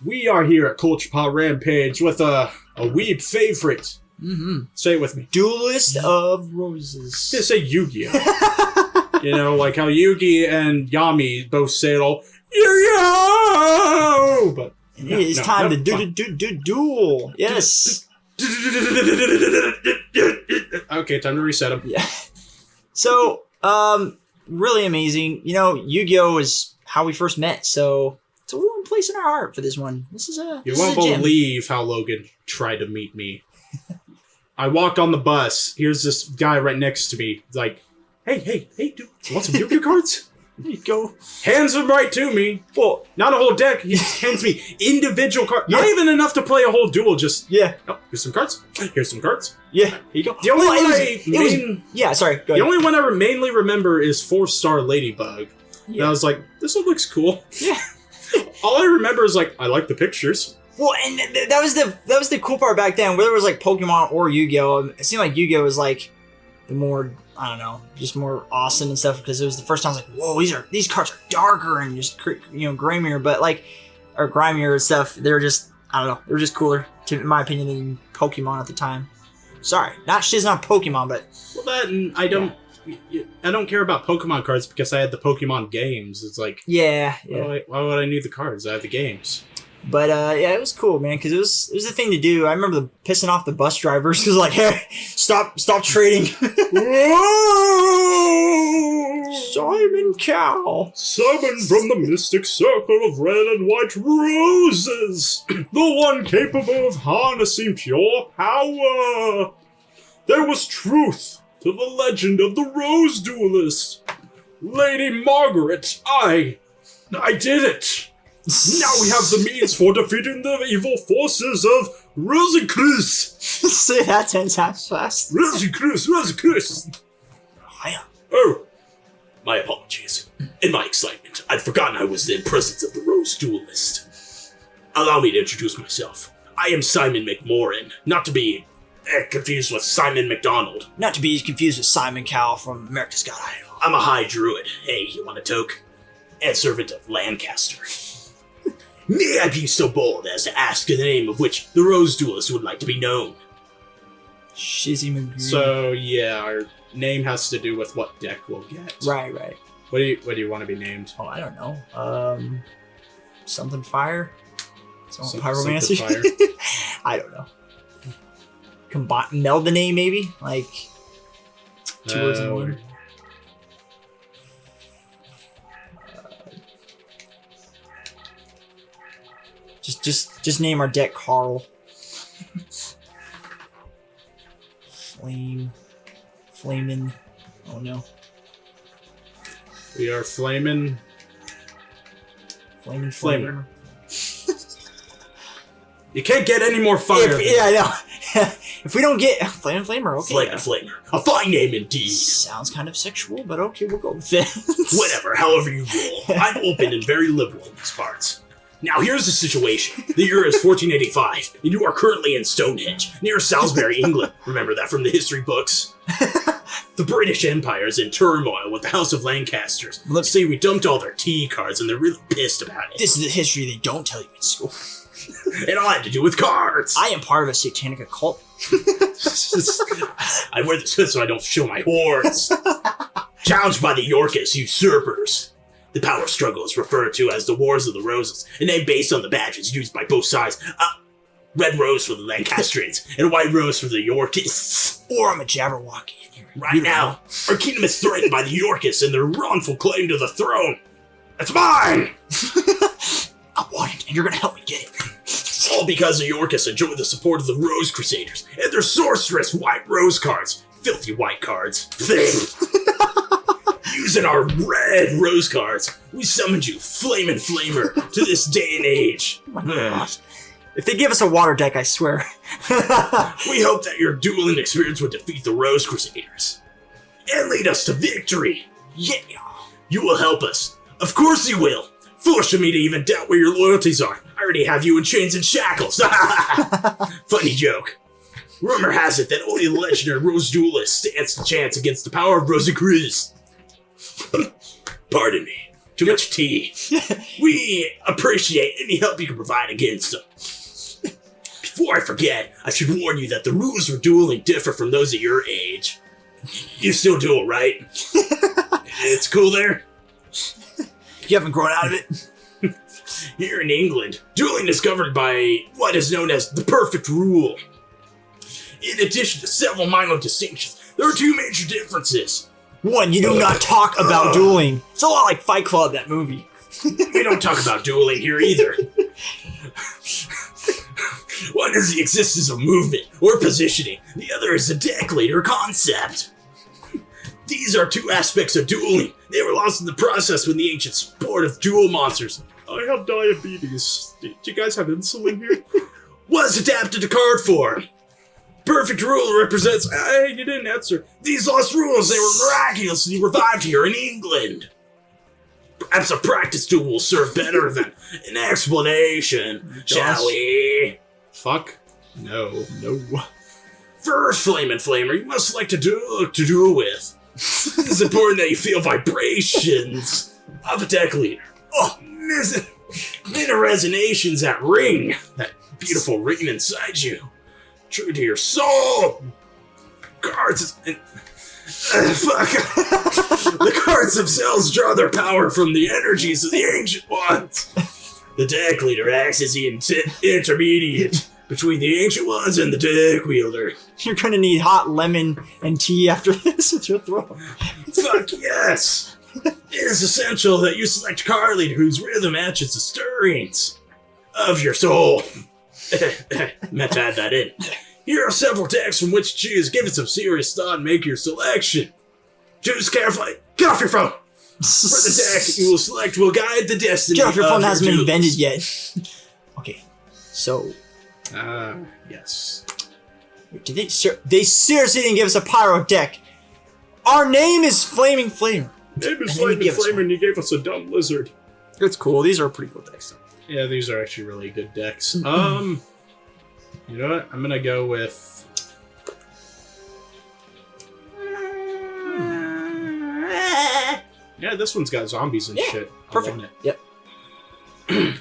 We are here at Culture Pod Rampage with a weeb favorite. Mm-hmm. Say it with me. Duelist of Roses. Just say Yu-Gi-Oh! You know, like how Yugi and Yami both say it all, Yu-Gi-Oh! But it's time to duel. Yes. Okay, time to reset him. Yeah. So, really amazing. You know, Yu-Gi-Oh! Is how we first met, so it's a warm place in our heart for this one. This is a You won't believe how Logan tried to meet me. I walked on the bus. Here's this guy right next to me. He's like, hey, dude, you want some Yu-Gi-Oh cards? There you go. Hands them right to me. Well, not a whole deck. He just hands me individual cards. Yeah. Not even enough to play a whole duel. Just, Yeah. oh, here's some cards. Here's some cards. Yeah. Here you go. The only one sorry. Go the ahead. only one I mainly remember is 4-star Ladybug. Yeah. And I was like, this one looks cool. Yeah. All I remember is like, I like the pictures. Well, and that was the cool part back then. Whether it was like Pokemon or Yu-Gi-Oh, it seemed like Yu-Gi-Oh was like the more, I don't know, just more awesome and stuff, because it was the first time I was like, whoa, these cards are darker and just grimier, but like, or grimier and stuff. They were just, I don't know, they were just cooler, in my opinion, than Pokemon at the time. Sorry, not Pokemon, but Well, that and I don't care about Pokemon cards because I had the Pokemon games. It's like, yeah. why would I need the cards? I have the games. But yeah, it was cool, man, because it was a thing to do. I remember pissing off the bus drivers because like, hey, stop trading. Simon Cowell. Summoned from the mystic circle of red and white roses, the one capable of harnessing pure power. There was truth to the legend of the Rose Duelist. Lady Margaret, I did it. Now we have the means for defeating the evil forces of Rosicruce. Say that 10 times fast. Rosicruce. Oh, my apologies. In my excitement, I'd forgotten I was in presence of the Rose Duelist. Allow me to introduce myself. I am Simon McMoran, not to be confused with Simon McDonald. Not to be confused with Simon Cowell from America's Got Idol. I'm a high druid. Hey, you want a toke? And servant of Lancaster. May I be so bold as to ask the name of which the Rose Duelist would like to be known? Shizzy McGree. So, yeah, our name has to do with what deck we'll get. Right. What do you want to be named? Oh, I don't know. Something fire? Something Something pyromancy? fire. I don't know. Meld the name, maybe? Like, two words in one. Just name our deck Carl. Flamin'. Oh no. We are Flamin'. Flamer. You can't get any more fire. Yeah, I know. If we don't get Flamer, okay. Flamer. A fine name indeed. Sounds kind of sexual, but okay, we'll go with it. Whatever, however you roll. I'm open and very liberal in these parts. Now here's the situation. The year is 1485, and you are currently in Stonehenge, near Salisbury, England. Remember that from the history books? The British Empire is in turmoil with the House of Lancasters. Let's say we dumped all their tea cards, and they're really pissed about it. This is the history they don't tell you in school. It all had to do with cards. I am part of a satanic occult. I wear this hood so I don't show my horns. Challenged by the Yorkist usurpers. The power struggle is referred to as the Wars of the Roses, a name based on the badges used by both sides. Red rose for the Lancastrians, and white rose for the Yorkists. Or I'm a Jabberwocky in here. Right now, our kingdom is threatened by the Yorkists and their wrongful claim to the throne. It's mine! I want it, and you're gonna help me get it. All because the Yorkists enjoy the support of the Rose Crusaders and their sorceress white rose cards. Filthy white cards. Using our red rose cards, we summoned you, Flamin' Flamer, to this day and age. Oh my gosh. If they give us a water deck, I swear. We hope that your dueling experience will defeat the Rose Crusaders and lead us to victory. Yeah. You will help us. Of course you will. Foolish of me to even doubt where your loyalties are. I already have you in chains and shackles. Funny joke. Rumor has it that only the legendary Rose Duelist stands a chance against the power of Rosicruce. Pardon me. Too much tea. We appreciate any help you can provide against them. Before I forget, I should warn you that the rules for dueling differ from those at your age. You still duel, right? It's cool there? You haven't grown out of it? Here in England, dueling is governed by what is known as the perfect rule. In addition to several minor distinctions, there are two major differences. One, you do not talk about dueling. It's a lot like Fight Club, that movie. We don't talk about dueling here either. One is the existence of movement or positioning. The other is the deck leader concept. These are two aspects of dueling. They were lost in the process when the ancient sport of duel monsters. I have diabetes. Do you guys have insulin here? Was adapted to card form. Perfect rule represents. Hey, you didn't answer. These lost rules, they were miraculously revived here in England. Perhaps a practice duel will serve better than an explanation, shall we? Fuck. No. First, Flame and Flamer, you must select a duel with. It's important that you feel vibrations of a deck leader. Oh, minor resonations that ring. That beautiful ring inside you. True to your soul. Cards and... fuck. The cards themselves draw their power from the energies of the Ancient Ones. The deck leader acts as the intermediate between the Ancient Ones and the deck wielder. You're gonna need hot lemon and tea after this with your throat. Fuck yes! It is essential that you select a card leader whose rhythm matches the stirrings of your soul. Meant to add that in. Here are several decks from which to choose. Give it some serious thought and make your selection. Choose carefully. Get off your phone! For the deck you will select will guide the destiny. Get off your phone, of hasn't been duels. invented yet. Okay, so Yes. did they seriously didn't give us a pyro deck? Our name is Flaming Flame. Name is And then you Flaming give us Flame and you gave us a dumb lizard. It's cool. These are pretty cool decks. Yeah, these are actually really good decks. You know what? I'm gonna go with... Yeah, this one's got zombies and shit. Perfect. I want it. Yep.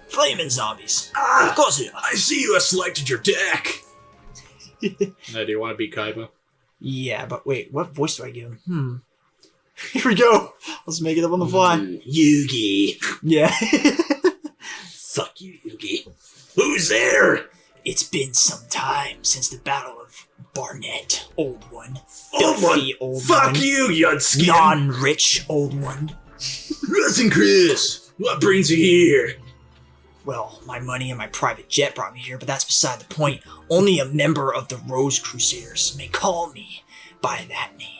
Flaming zombies. Ah, Go see. I see you have selected your deck. Now, do you want to be Kaiba? Yeah, but wait, what voice do I give him? Here we go. Let's make it up on the fly. Yugi. Yeah. Fuck you, Yugi. Who's there? It's been some time since the Battle of Barnet, old one. Old Filthy one. old Fuck one. you, Yudskin. Non-rich old one. Listen, Chris. What brings you here? Well, my money and my private jet brought me here, but that's beside the point. Only a member of the Rose Crusaders may call me by that name.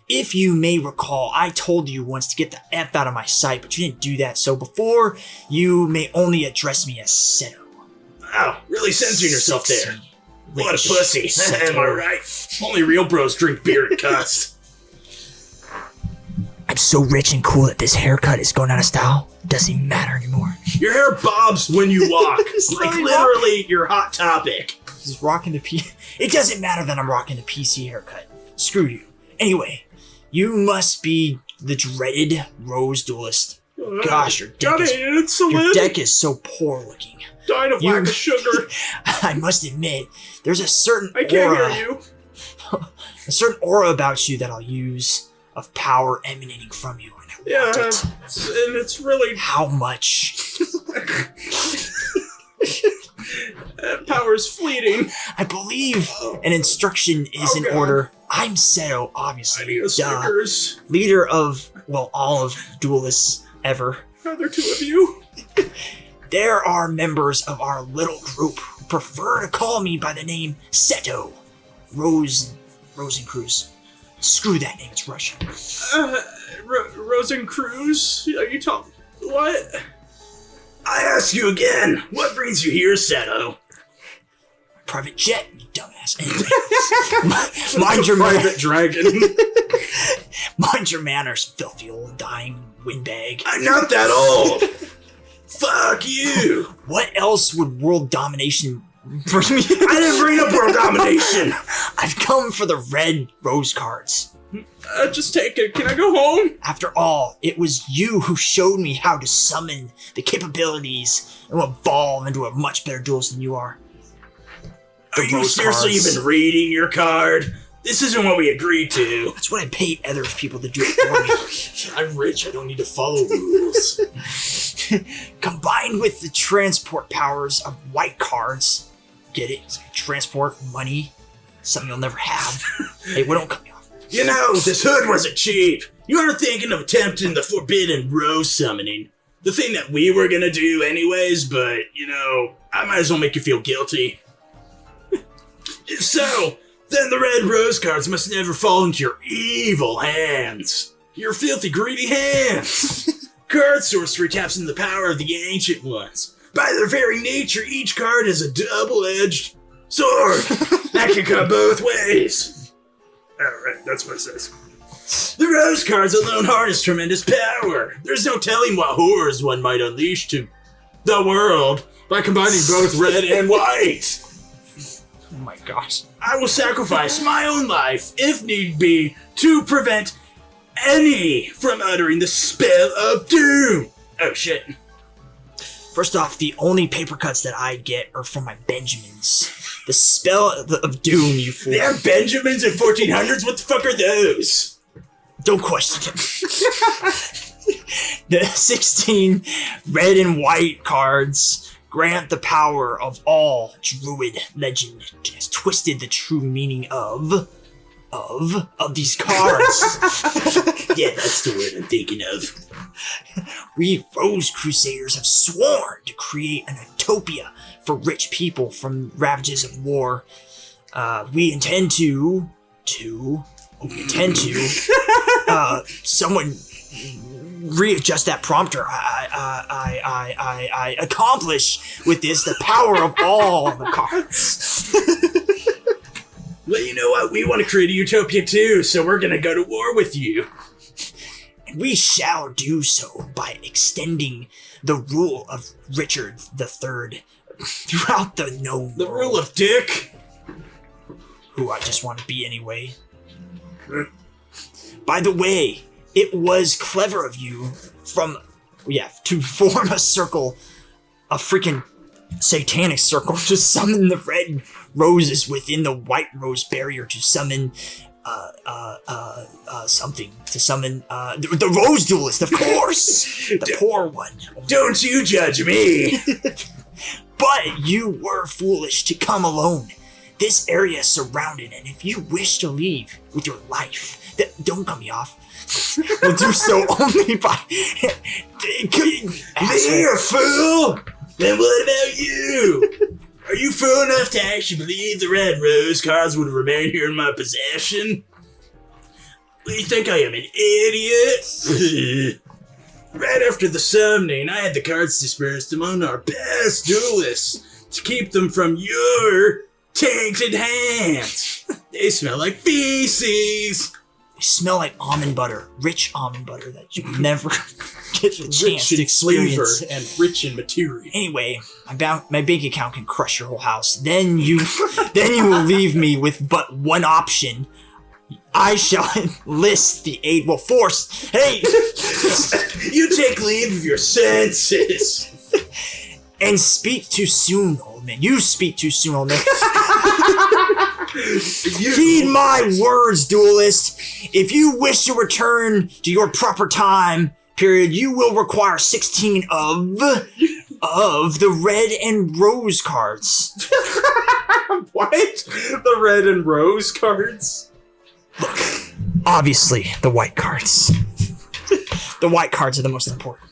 If you may recall, I told you once to get the F out of my sight, but you didn't do that, so before you may only address me as Seto. Wow, really censoring yourself there. What a Rich pussy. Seto. Am I right? Only real bros drink beer and cuss. I'm so rich and cool that this haircut is going out of style. Doesn't even matter anymore. Your hair bobs when you walk. It's like not literally your hot topic. He's rocking the P. It doesn't matter that I'm rocking the PC haircut. Screw you. Anyway, you must be the dreaded Rose Duelist. Gosh, your deck is so poor looking. Died of lack of sugar. I must admit, there's a certain I can't aura, hear you. a certain aura about you that I'll use of power emanating from you, and I Yeah, want it. and it's really... How much? That power's fleeting. I believe an instruction is in God. order. I'm Seto, I obviously. need a Duh. Snickers. Leader of, well, all of duelists ever. Are there two of you? There are members of our little group who prefer to call me by the name Seto. Rosencruz. Screw that name, it's Russian. Rosencruz? Are you talking... What? I ask you again, what brings you here, Seto? Private jet, you dumbass. Anyway, mind your Private dragon. mind your manners, filthy old dying windbag. I'm not that old. Fuck you. What else would world domination bring me? I didn't bring up world domination. I've come for the red rose cards. Just take it. Can I go home? After all, it was you who showed me how to summon the capabilities and evolve into a much better duelist than you are. Are you seriously even reading your card? This isn't what we agreed to. That's what I pay other people to do it for me. I'm rich. I don't need to follow rules. Combined with the transport powers of white cards, get it? It's like transport, money, something you'll never have. Hey, we don't cut me off. You know, this hood wasn't cheap. You were thinking of attempting the Forbidden Rose summoning. The thing that we were gonna do anyways, but, you know, I might as well make you feel guilty. If so, then the red rose cards must never fall into your evil hands. Your filthy, greedy hands. Card sorcery taps into the power of the Ancient Ones. By their very nature, each card is a double-edged sword that can cut both ways. Alright, that's what it says. The rose cards alone harness tremendous power. There's no telling what horrors one might unleash to the world by combining both red and white. Oh my gosh. I will sacrifice my own life, if need be, to prevent any from uttering the spell of doom. Oh shit. First off, the only paper cuts that I get are from my Benjamins. The spell of doom, you fool. They're Benjamins in 1400s? What the fuck are those? Don't question him. The 16 red and white cards grant the power of all druid legend. Has twisted the true meaning of these cards. Yeah, that's the word I'm thinking of. We Rose Crusaders have sworn to create an utopia for rich people from ravages of war. We intend to someone readjust that prompter. I accomplish with this the power of all the cards. Well, you know what? We want to create a utopia too, so we're gonna go to war with you. And we shall do so by extending the rule of Richard III throughout the known The world. rule of Dick. Who I just want to be anyway. By the way, it was clever of you to form a circle, a freaking satanic circle, to summon the red roses within the white rose barrier to summon something. To summon the rose duelist, of course! The poor one. Don't you judge me! But you were foolish to come alone. This area is surrounded, and if you wish to leave with your life, don't cut me off. We'll do so only by... Me, a fool? Then what about you? Are you fool enough to actually believe the red rose cards would remain here in my possession? Do you think I am an idiot? Right after the summoning, I had the cards dispersed among our best duelists to keep them from your tainted hands. They smell like feces. They smell like almond butter, rich almond butter that you never get the chance Rich to in flavor experience. and rich in material. Anyway, my bank account can crush your whole house. Then you will leave me with but one option. I shall enlist the aid. Well, force. Hey, You take leave of your senses. and speak too soon, old man. You speak too soon, old man. Heed my words, duelist. If you wish to return to your proper time period, you will require 16 of the red and rose cards. What? The red and rose cards? Look, obviously, the white cards. The white cards are the most important.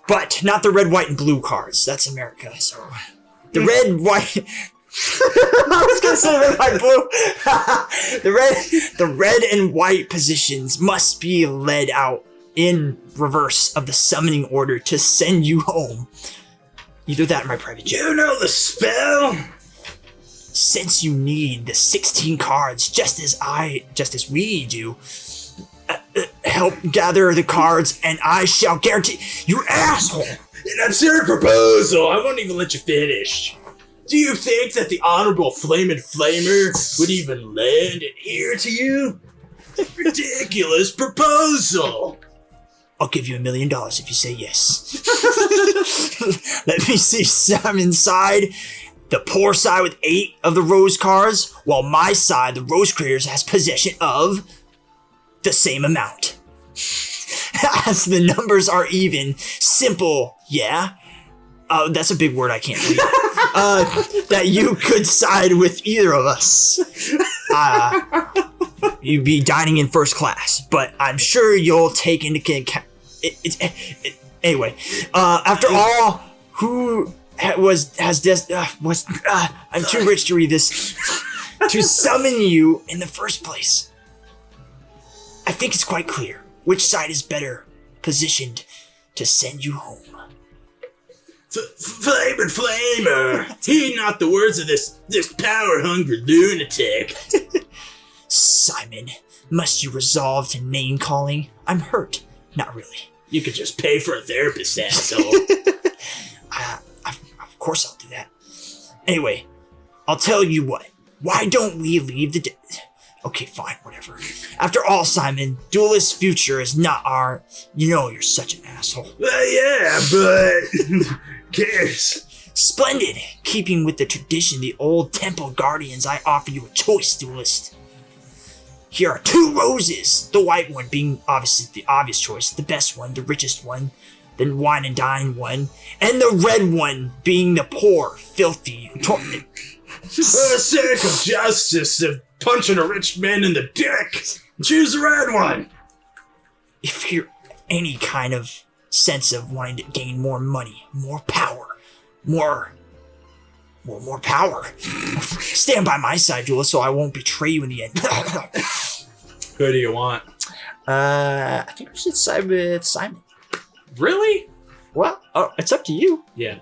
But not the red, white, and blue cards. That's America, so... The red, white... I was gonna say red, white, blue. The red and white positions must be led out in reverse of the summoning order to send you home. Either that or my private jet. You know the spell? Since you need the 16 cards, just as we do, help gather the cards, and I shall guarantee you asshole. An absurd proposal. I won't even let you finish. Do you think that the Honorable Flamin' Flamer would even lend an ear to you? Ridiculous proposal. I'll give you $1 million if you say yes. Let me see Simon's side. The poor side with 8 of the rose cards, while my side, the rose creators, has possession of the same amount. As the numbers are even, simple, yeah? That's a big word I can't read. That you could side with either of us. You'd be dining in first class, but I'm sure you'll take into account. Anyway, after all, who I'm too rich to read this. To summon you in the first place. I think it's quite clear which side is better positioned to send you home. Flamer! Heed not the words of this power-hungry lunatic. Simon, must you resolve to name-calling? I'm hurt. Not really. You could just pay for a therapist, asshole. Of course I'll do that. Anyway, I'll tell you what. Why don't we leave the... Okay, fine, whatever. After all, Simon, Duelist's future is not our... You know you're such an asshole. Yeah, but... cares. Splendid. Keeping with the tradition, the old temple guardians, I offer you a choice, Duelist. Here are 2 roses. The white one being obviously the obvious choice, the best one, the richest one, the wine and dine one, and the red one being the poor, filthy, tormented. For the sake of justice of punching a rich man in the dick, choose the red one. If you're any kind of sense of wanting to gain more money, more power, more power, stand by my side, Duelist, so I won't betray you in the end. Who do you want? I think we should side with Simon. Really? Well, it's up to you. Yeah.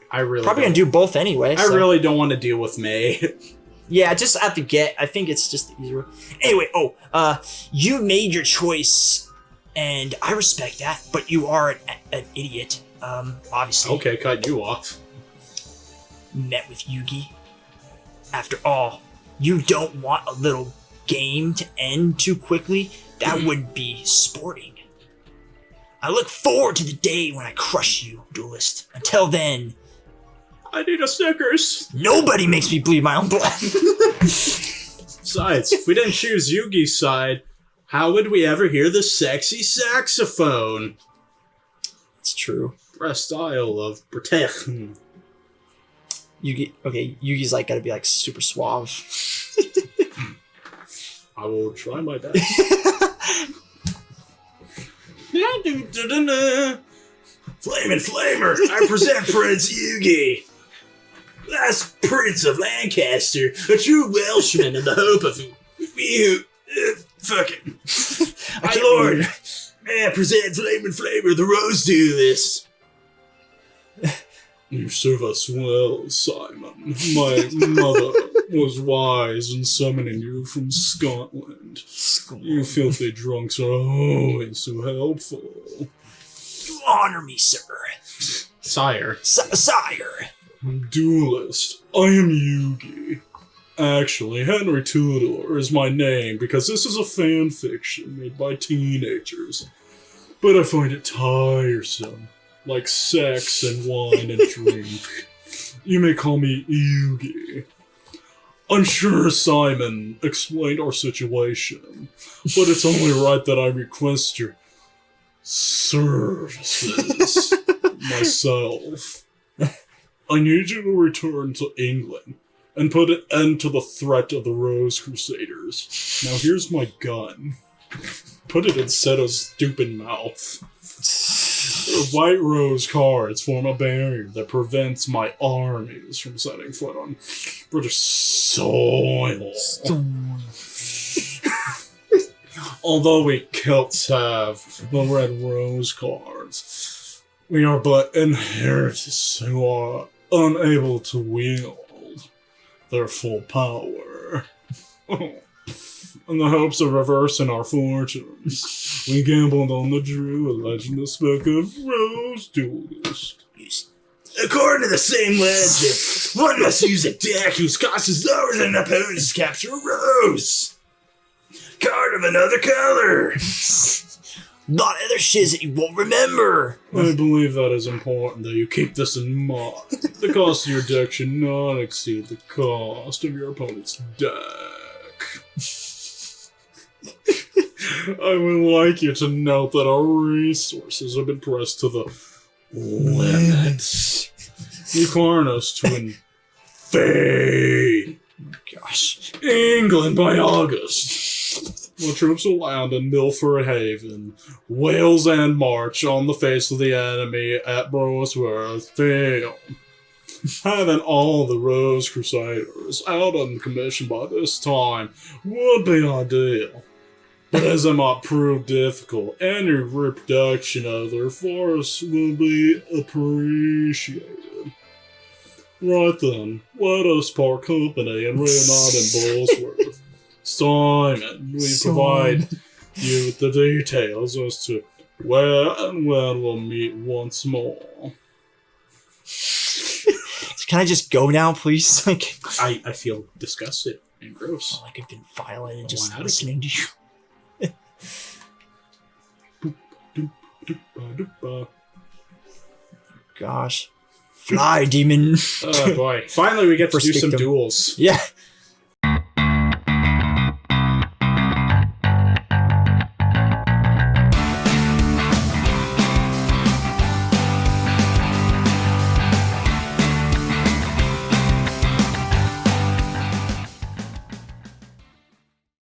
I really Probably gonna do both anyway. I really don't want to deal with May. Yeah, just at the get. I think it's just the easier way. Anyway, you made your choice, and I respect that, but you are an idiot, obviously. Okay, cut you off. Met with Yugi. After all, you don't want a little game to end too quickly? That wouldn't be sporting. I look forward to the day when I crush you, Duelist. Until then... I need a Snickers. Nobody makes me bleed my own blood. Besides, if we didn't choose Yugi's side, how would we ever hear the sexy saxophone? It's true. Breast style of protection. Yugi's like gotta be like super suave. I will try my best. Flamin' Flamer, I present Prince Yugi. Last Prince of Lancaster, a true Welshman in the hope of you. Fucking. My lord, may I present Flamin' Flamer, the Rose Duelist. You serve us well, Simon. My mother was wise in summoning you from Scotland. You filthy drunks are always so helpful. You honor me, sir. Sire. Sire. Duelist, I am Yugi. Actually, Henry Tudor is my name because this is a fan fiction made by teenagers. But I find it tiresome. Like sex and wine and drink. You may call me Yugi. I'm sure Simon explained our situation, but it's only right that I request your services myself. I need you to return to England and put an end to the threat of the Rose Crusaders. Now here's my gun. Put it in Seto's stupid mouth. The white rose cards form a barrier that prevents my armies from setting foot on British soil. Although we Celts have the red rose cards, we are but inheritors who are unable to wield their full power. In the hopes of reversing our fortunes, we gambled on the true legend spoke of Rose Duelist. According to the same legend, one must use a deck whose cost is lower than an opponent's capture a rose. card of another color. Not other shiz that you won't remember. I believe that is important that you keep this in mind. The cost of your deck should not exceed the cost of your opponent's deck. I would like you to note that our resources have been pressed to the limit. Requiring us to invade Gosh. England by August. The troops will land in Milford Haven, Wales, and march on the face of the enemy at Brosworth Field. Having all the Rose Crusaders out on commission by this time would be ideal. But as it might prove difficult, any reproduction of their force will be appreciated. Right then, let us part company and reunite in Bosworth. Simon, we provide you with the details as to where and when we'll meet once more. Can I just go now, please? Like, I feel disgusted and gross. like I've been violated just Wow. listening to you. Gosh. Fly, demon. Oh boy. Finally we get to do some Stick them. duels. Yeah.